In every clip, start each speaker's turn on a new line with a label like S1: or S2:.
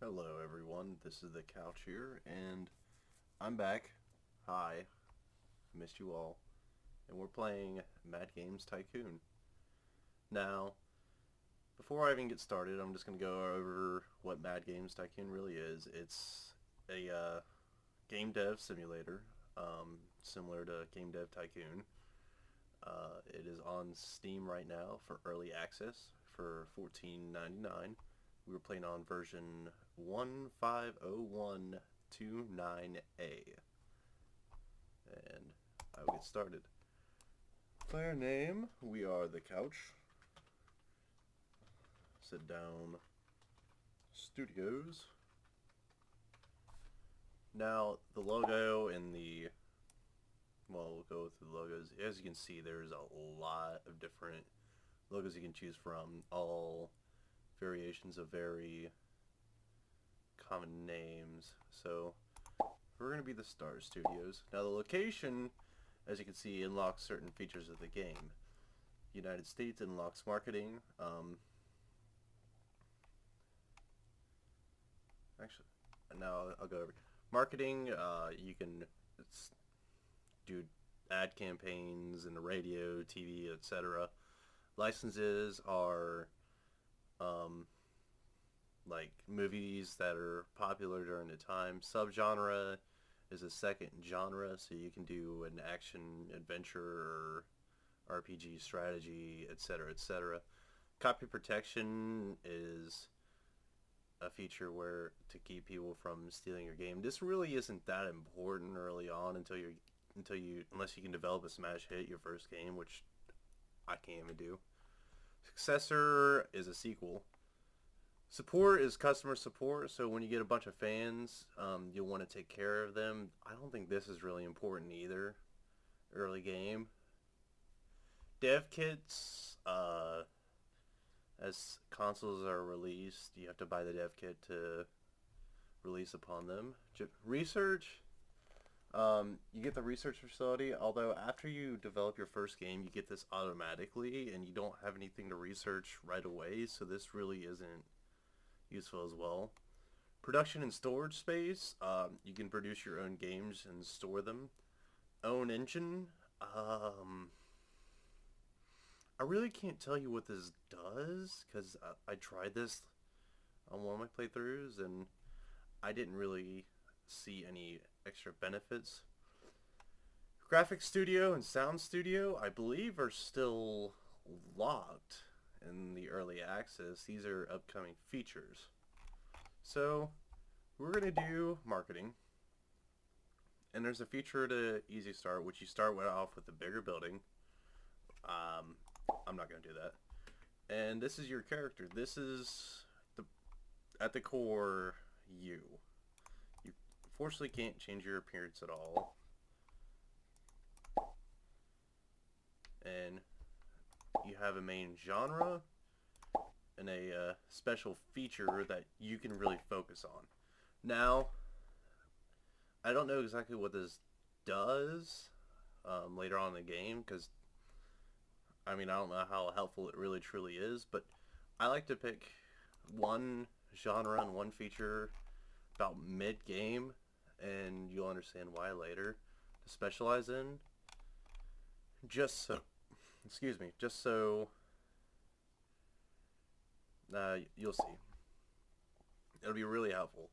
S1: Hello everyone, this is the Couch here, and I'm back. Hi, missed you all. And we're playing Mad Games Tycoon. Now, before I even get started, I'm just going to go over what Mad Games Tycoon really is. It's a game dev simulator, similar to Game Dev Tycoon. It is on Steam right now for early access for $14.99. We were playing on version 150129A. And I will get started. Player name, we are the Couch. Sit down Studios. Now, the logo and we'll go through the logos. As you can see, there's a lot of different logos you can choose from, all variations of very common names. So we're going to be the Star Studios. Now the location, as you can see, unlocks certain features of the game. United States unlocks marketing. Actually, now I'll go over marketing. You can do ad campaigns in the radio, TV, etc. Licenses are like movies that are popular during the time. Subgenre is a second genre, so you can do an action adventure or RPG strategy, etc., etc. Copy protection is a feature where to keep people from stealing your game. This really isn't that important early on unless you can develop a smash hit your first game, which I can't even do. Successor is a sequel. Support is customer support, so when you get a bunch of fans, you'll want to take care of them. I don't think this is really important either. Early game. Dev kits, as consoles are released, you have to buy the dev kit to release upon them. Research, you get the research facility, although after you develop your first game, you get this automatically, and you don't have anything to research right away, so this really isn't useful as well. Production and storage space, you can produce your own games and store them. Own engine, I really can't tell you what this does, because I tried this on one of my playthroughs, and I didn't really see any extra benefits. Graphics studio and sound studio, I believe, are still locked in the early access. These are upcoming features. So we're going to do marketing. And there's a feature to Easy Start, which you start off with a bigger building. I'm not going to do that. And this is your character. This is, at the core, you. You fortunately can't change your appearance at all. And you have a main genre and a special feature that you can really focus on. Now, I don't know exactly what this does later on in the game, because I don't know how helpful it really truly is, but I like to pick one genre and one feature about mid-game, and you'll understand why later, to specialize in. Just so, you'll see. It'll be really helpful.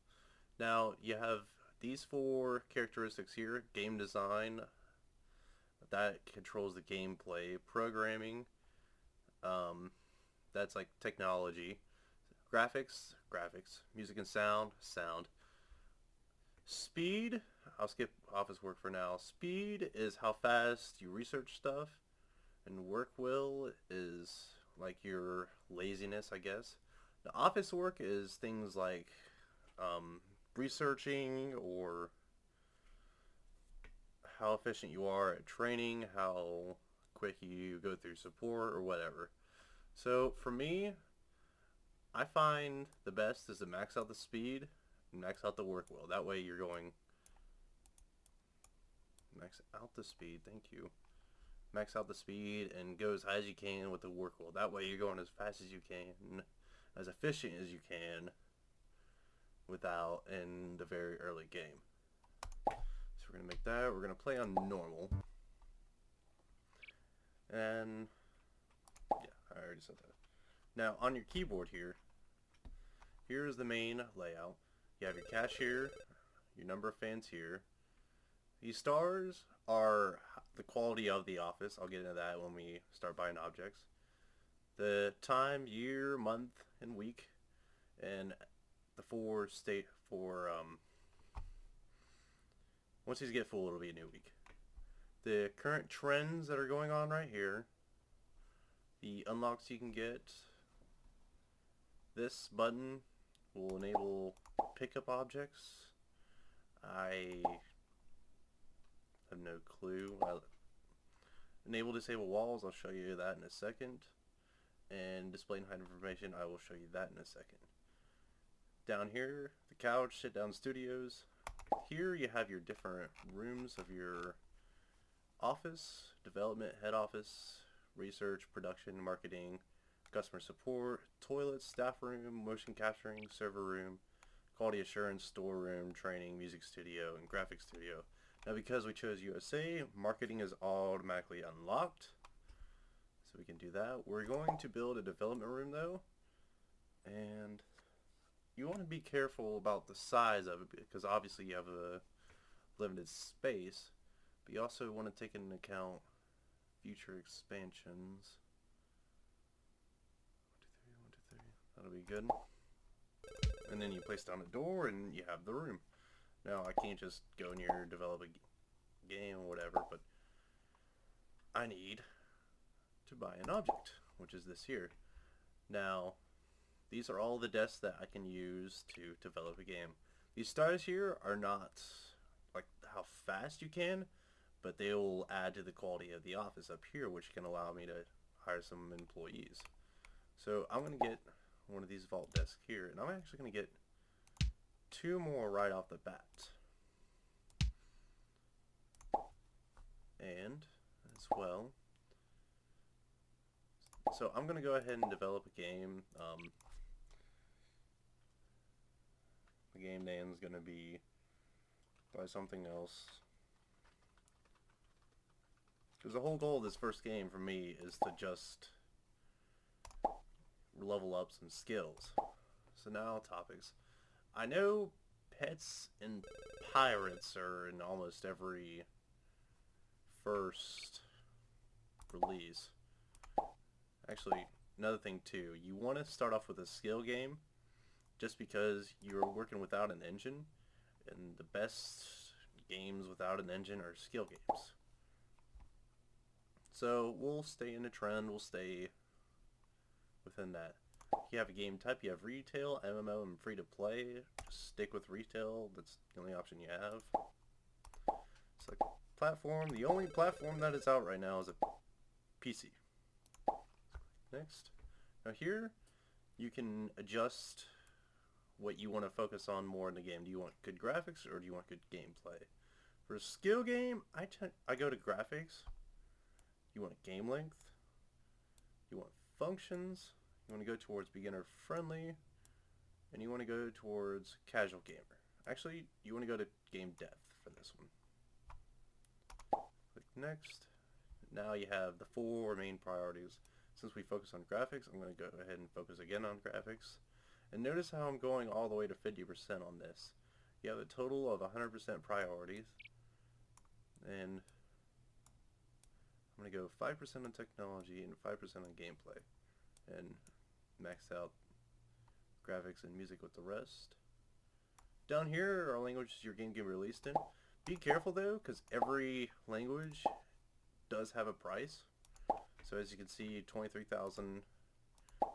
S1: Now, you have these four characteristics here. Game design, that controls the gameplay. Programming, that's like technology. Graphics. Music and sound. Speed, I'll skip office work for now. Speed is how fast you research stuff, and work will is like your laziness, I guess. The office work is things like researching, or how efficient you are at training, how quick you go through support, or whatever. So for me, I find the best is to max out the speed and max out the work will. That way you're going max out the speed, thank you. Max out the speed and go as high as you can with the work will. That way you're going as fast as you can, as efficient as you can, without in the very early game. So we're going to make that. We're going to play on normal. And yeah, I already said that. Now on your keyboard here is the main layout. You have your cashier, your number of fans here. These stars are the quality of the office. I'll get into that when we start buying objects. The time, year, month, and week, and the once these get full, it'll be a new week. The current trends that are going on right here, the unlocks you can get. This button will enable pickup objects. I have no clue. Enable disable walls, I'll show you that in a second. And display and hide information, I will show you that in a second. Down here, the couch, sit down studios. Here you have your different rooms of your office, development, head office, research, production, marketing, customer support, toilet, staff room, motion capturing, server room, quality assurance, storeroom, training, music studio, and graphics studio. Now because we chose USA, marketing is automatically unlocked. So we can do that. We're going to build a development room though. And you want to be careful about the size of it because obviously you have a limited space. But you also want to take into account future expansions. 1, 2, 3, 1, 2, 3. That'll be good. And then you place down a door and you have the room. Now I can't just go in here, develop a game or whatever, but I need to buy an object, which is this here. Now, these are all the desks that I can use to develop a game. These stars here are not like how fast you can, but they will add to the quality of the office up here, which can allow me to hire some employees. So I'm going to get one of these vault desks here, and I'm actually going to get 2 more right off the bat. And as well, so I'm going to go ahead and develop a game. The game name is going to be by something else. Because the whole goal of this first game for me is to just level up some skills. So now topics. I know pets and pirates are in almost every first release. Actually, another thing too, you want to start off with a skill game just because you're working without an engine, and the best games without an engine are skill games. So we'll stay in the trend, we'll stay within that. You have a game type, you have retail, MMO, and free to play. Just stick with retail, that's the only option you have. Select platform, the only platform that is out right now is a PC. Next. Now here, you can adjust what you want to focus on more in the game. Do you want good graphics or do you want good gameplay? For a skill game, I go to graphics. You want game length. You want functions. You want to go towards beginner friendly. And you want to go towards casual gamer. Actually, you want to go to game depth for this one. Click next. Now you have the 4 main priorities. Since we focus on graphics, I'm going to go ahead and focus again on graphics. And notice how I'm going all the way to 50% on this. You have a total of 100% priorities. And I'm going to go 5% on technology and 5% on gameplay. And max out graphics and music with the rest. Down here are languages your game can be released in. Be careful though, because every language does have a price. So as you can see, 23,000,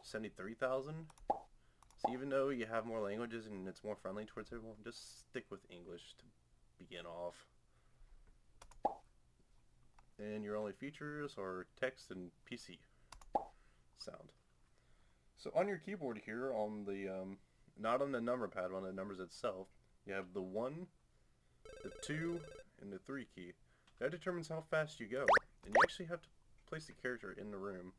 S1: 73,000. So even though you have more languages and it's more friendly towards everyone, just stick with English to begin off. And your only features are text and PC sound. So on your keyboard here, on the not on the number pad, on the numbers itself, you have the 1, the 2, and the 3 key. That determines how fast you go, and you actually have to place the character in the room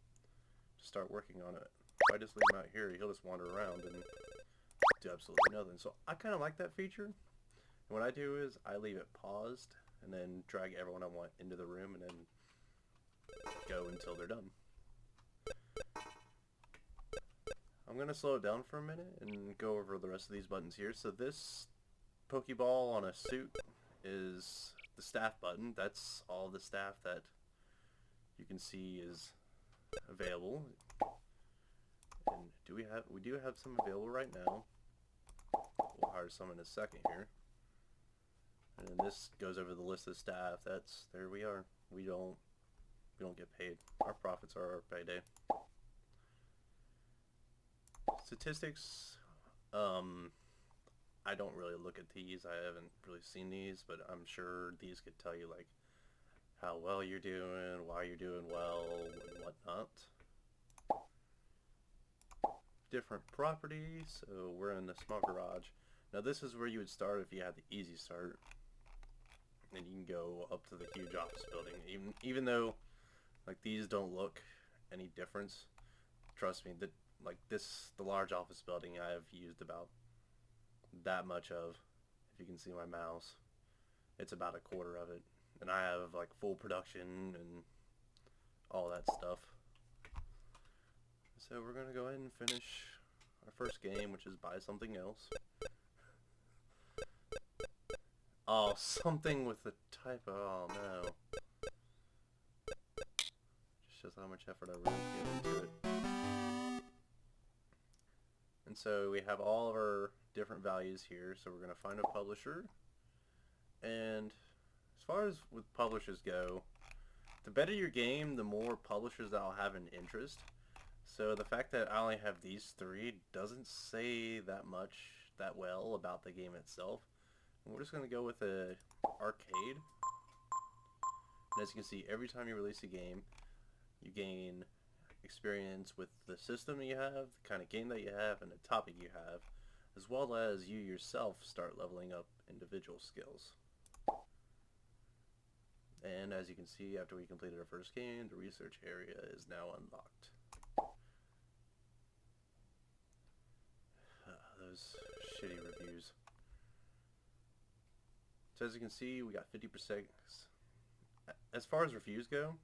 S1: to start working on it. If I just leave him out here, he'll just wander around and do absolutely nothing. So I kind of like that feature. And what I do is I leave it paused and then drag everyone I want into the room and then go until they're done. I'm going to slow it down for a minute and go over the rest of these buttons here. So this Pokeball on a suit is the staff button. That's all the staff that you can see is available. And we do have some available right now. We'll hire some in a second here. And then this goes over the list of staff. There we are. We don't get paid. Our profits are our payday. Statistics, I don't really look at these. I haven't really seen these, but I'm sure these could tell you like how well you're doing, why you're doing well, and whatnot. Different properties. So we're in the small garage. Now this is where you would start if you had the easy start. And you can go up to the huge office building. Even though like these don't look any difference, trust me, the large office building I have used about that much of. If you can see my mouse, it's about a quarter of it. And I have like full production and all that stuff. So we're going to go ahead and finish our first game, which is buy something else. Oh, something with the typo. Oh no. Just shows how much effort I really put into it. And so we have all of our different values here. So we're going to find a publisher. And as far as with publishers go, the better your game, the more publishers that will have an interest. So the fact that I only have these three doesn't say that well about the game itself. And we're just going to go with a arcade. And as you can see, every time you release a game, you gain experience with the system you have, the kind of game that you have, and the topic you have, as well as you yourself start leveling up individual skills. And as you can see, after we completed our first game, the research area is now unlocked. Those shitty reviews. So as you can see, we got 50%. As far as reviews go,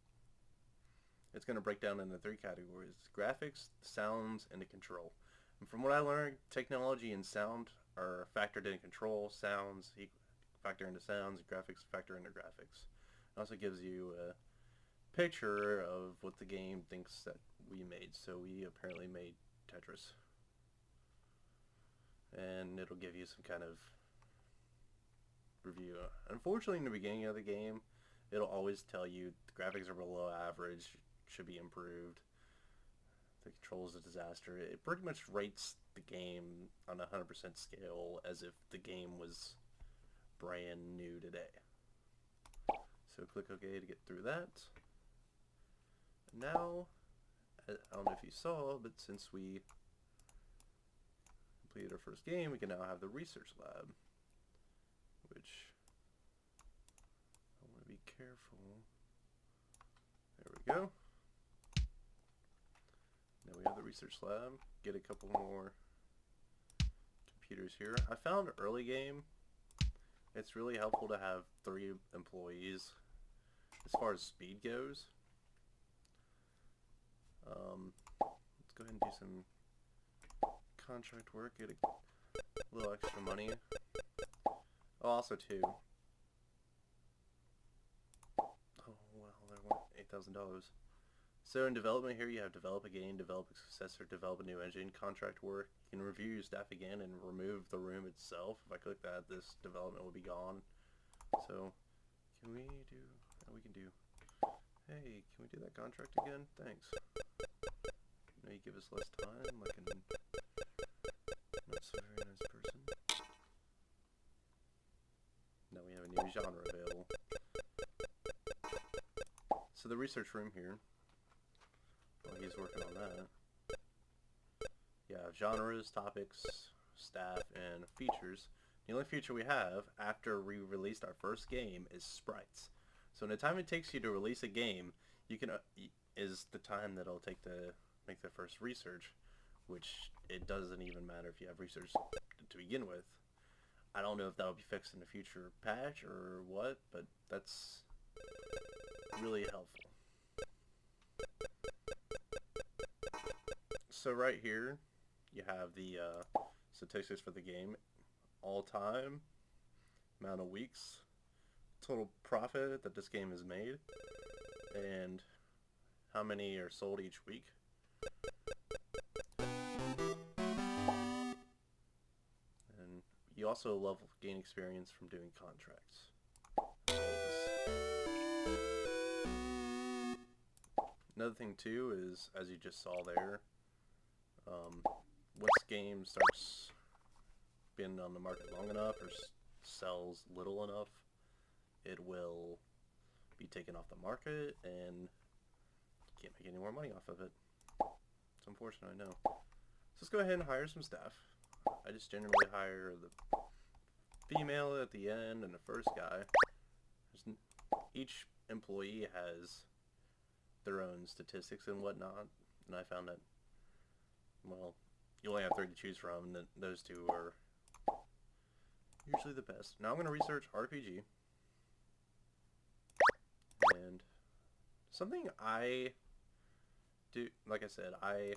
S1: it's going to break down into 3 categories: graphics, sounds, and the control. And from what I learned, technology and sound are factored in control, sounds factor into sounds, and graphics factor into graphics. It also gives you a picture of what the game thinks that we made. So we apparently made Tetris. And it'll give you some kind of review. Unfortunately, in the beginning of the game, it'll always tell you the graphics are below average, should be improved. The control is a disaster. It pretty much rates the game on a 100% scale as if the game was brand new today. So click OK to get through that. Now, I don't know if you saw, but since we completed our first game, we can now have the research lab, which I want to be careful. There we go. Now we have the research lab. Get a couple more computers here. I found early game, it's really helpful to have 3 employees as far as speed goes. Let's go ahead and do some contract work, get a little extra money. Oh, also too. Oh well, there went $8,000. So in development here, you have develop a game, develop a successor, develop a new engine, contract work. You can review your staff again and remove the room itself. If I click that, this development will be gone. So can we do? Oh, we can do. Hey, can we do that contract again? Thanks. Maybe give us less time, like a not so very nice person. Now we have a new genre available. So the research room here, while he's working on that, you have genres, topics, staff, and features. The only feature we have after we released our first game is sprites. So in the time it takes you to release a game, you can is the time that it'll take to make the first research, which it doesn't even matter if you have research to begin with. I don't know if that'll be fixed in a future patch or what, but that's really helpful. So right here, you have the statistics for the game, all time, amount of weeks, total profit that this game has made, and how many are sold each week. And you also gain experience from doing contracts. Another thing too is, as you just saw there, once the game starts being on the market long enough or sells little enough, it will be taken off the market and you can't make any more money off of it. It's unfortunate, I know. So let's go ahead and hire some staff. I just generally hire the female at the end and the first guy. Each employee has their own statistics and whatnot, and I found that, well, you only have 3 to choose from, and those 2 are usually the best. Now I'm going to research RPG, and something I do, like I said, I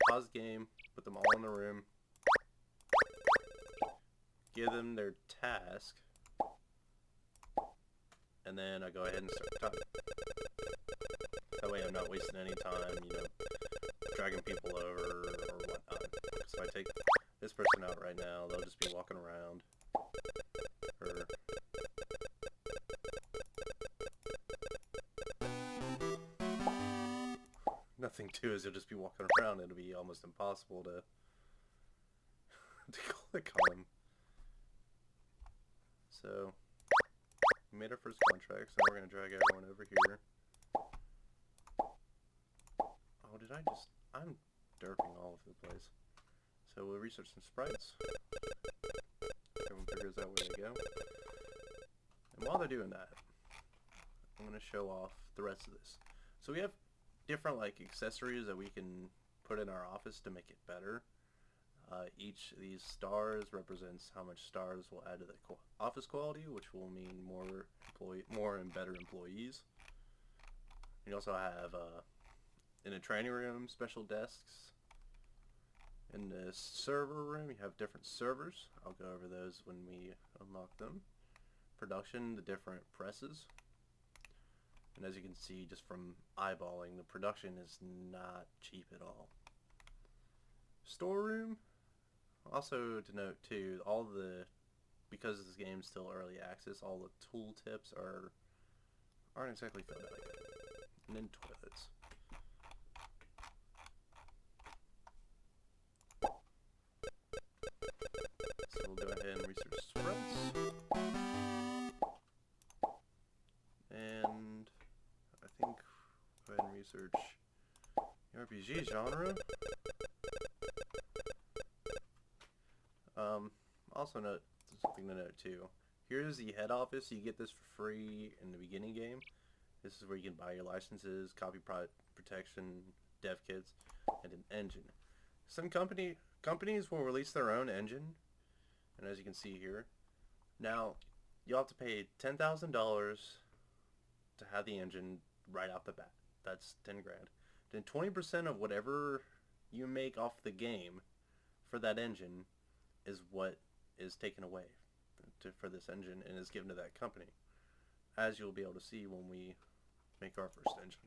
S1: pause the game, put them all in the room, give them their task, and then I go ahead and start talking. That way I'm not wasting any time, dragging people over or whatnot. Because if I take this person out right now, they'll just be walking around. Or nothing too, is they'll just be walking around. It'll be almost impossible to click on them. So we made our first contract, so now we're going to drag everyone over here. Oh, I'm derping all over the place. So we'll research some sprites. Everyone figures out where they go. And while they're doing that, I'm going to show off the rest of this. So we have different accessories that we can put in our office to make it better. Each of these stars represents how much stars we'll add to the office quality, which will mean more and better employees. You also have in the training room special desks. In the server room, you have different servers. I'll go over those when we unlock them. Production, the different presses. And as you can see, just from eyeballing, the production is not cheap at all. Storeroom, also to note too, because this game's still early access, all the tool tips aren't exactly filled out yet. And then toilets. So we'll go ahead and research sprites. And I think go ahead and research the RPG genre. Also note something to note too. Here's the head office. You get this for free in the beginning game. This is where you can buy your licenses, copy protection, dev kits, and an engine. Some companies will release their own engine, and as you can see here, now you'll have to pay $10,000 to have the engine right off the bat. That's 10 grand. Then 20% of whatever you make off the game for that engine is what is taken away for this engine and is given to that company, as you'll be able to see when we make our first engine.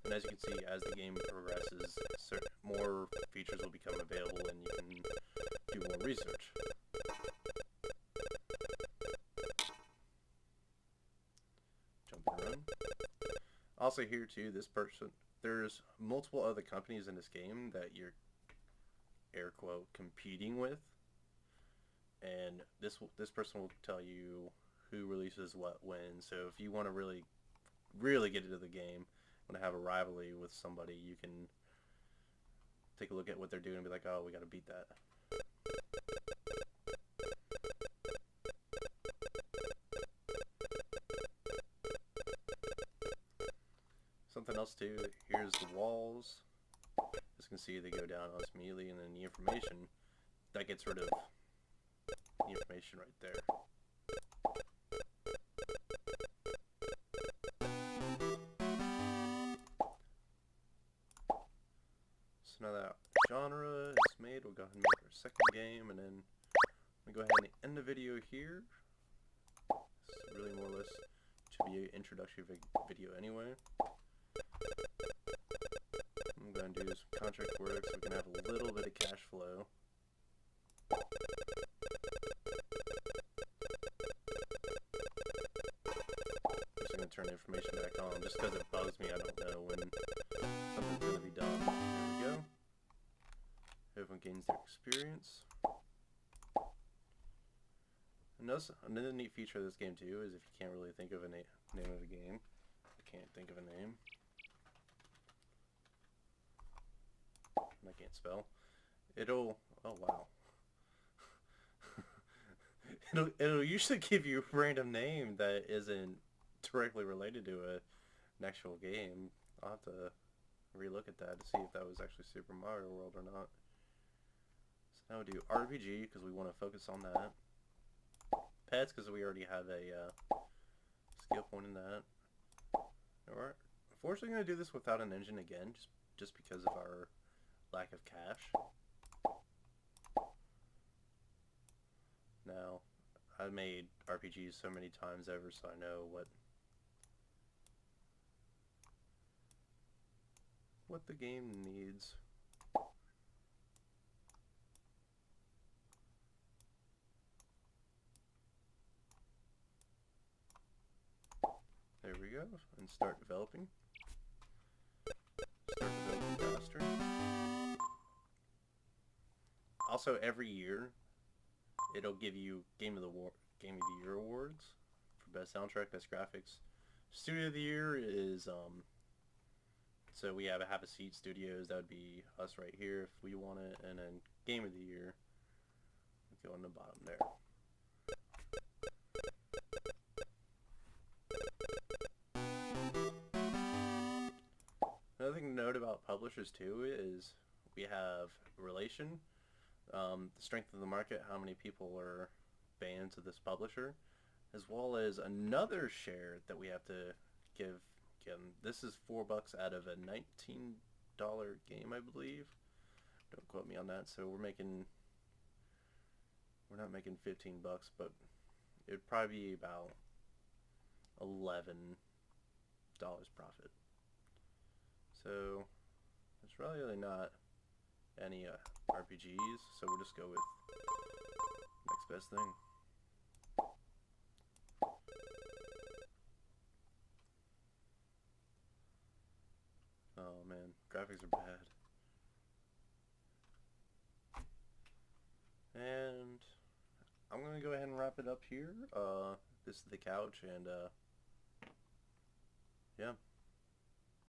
S1: And as you can see, as the game progresses, more features will become available and you can do more research. Jumping around. Also here too, there's multiple other companies in this game that you're, air quote, competing with. And this person will tell you who releases what when. So if you want to really get into the game, want to have a rivalry with somebody, you can take a look at what they're doing and be like, oh, we got to beat that. Something else too, here's the walls. see they go down almost immediately, and then the information, that gets rid of the information right there. So now that genre is made, we'll go ahead and make our second game, and then we'll go ahead and end the video here. This is really more or less to be an introductory video anyway. I'm going to do some contract work so we can have a little bit of cash flow. Just going to turn the information back on just because it bugs me. I don't know when something's going to be done. There we go. Everyone gains their experience. Another neat feature of this game too is if you can't really think of a name of a game, I can't think of a name. I can't spell. Oh wow. it'll usually give you a random name that isn't directly related to an actual game. I'll have to relook at that to see if that was actually Super Mario World or not. So now we'll do RPG because we want to focus on that. Pets because we already have a skill point in that. Alright. Unfortunately, I'm going to do this without an engine again, just because of our lack of cash. Now, I've made RPGs so many times over, so I know what the game needs. There we go, and start developing. Start developing faster. Also, every year, it'll give you Game of the Year awards for best soundtrack, best graphics. Studio of the Year is so we have a Have a Seat Studios. That would be us right here if we want it, and then Game of the Year would go on the bottom there. Another thing to note about publishers too is we have relation, the strength of the market, how many people are fans of this publisher, as well as another share that we have to give. Again, this is $4 out of a $19 game, I believe. Don't quote me on that. So we're not making $15, but it'd probably be about $11 profit. So it's really not any RPGs, so we'll just go with next best thing. Oh man, graphics are bad. And I'm gonna go ahead and wrap it up here. This is the couch, and yeah.